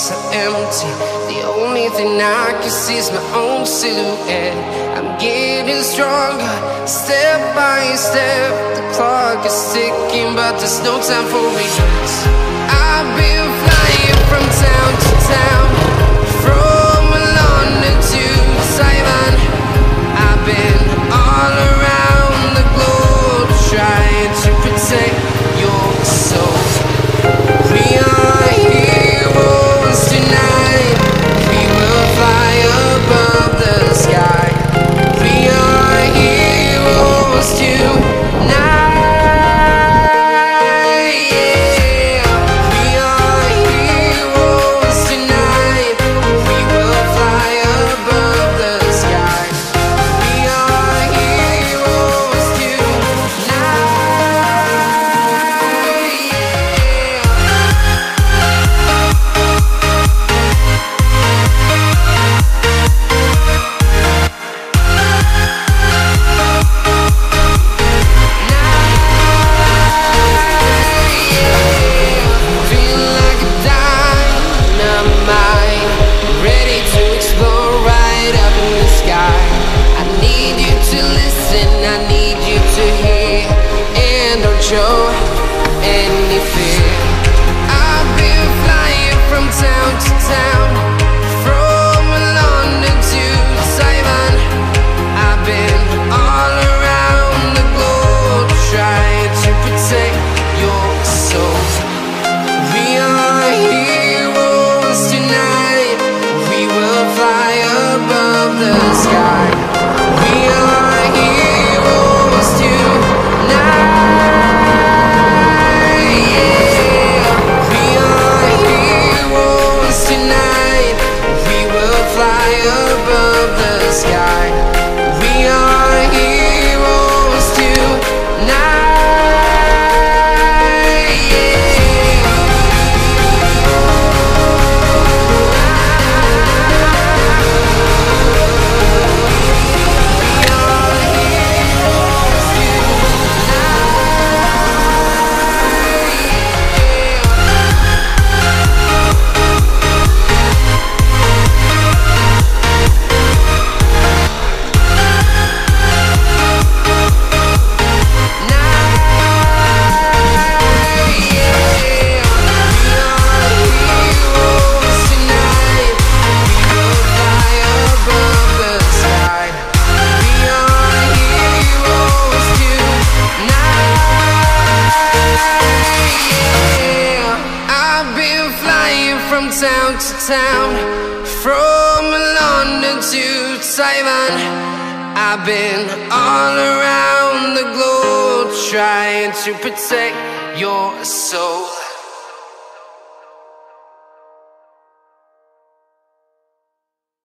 so empty. The only thing I can see is my own silhouette. I'm getting stronger, step by step. The clock is ticking, but there's no time for regrets. I've been flying from town to town, from London to Taiwan. I've been all around the globe, trying to protect your soul. We are heroes tonight. We will fly above the sky. We are heroes tonight. Yeah. We are heroes tonight. We will fly above the sky. We are heroes tonight. Feel like a dynamite, ready to explore right up in the sky. I need you to listen, I need you to hear, and don't show any fear. I've been flying from town to town, from London to Taiwan. I've been all around the globe, trying to protect your soul. We are heroes tonight. We will fly above the sky. We are heroes tonight. Yeah. We are heroes tonight. We will fly above the sky. We are heroes tonight. From town to town, from London to Taiwan. I've been all around the globe, trying to protect your soul.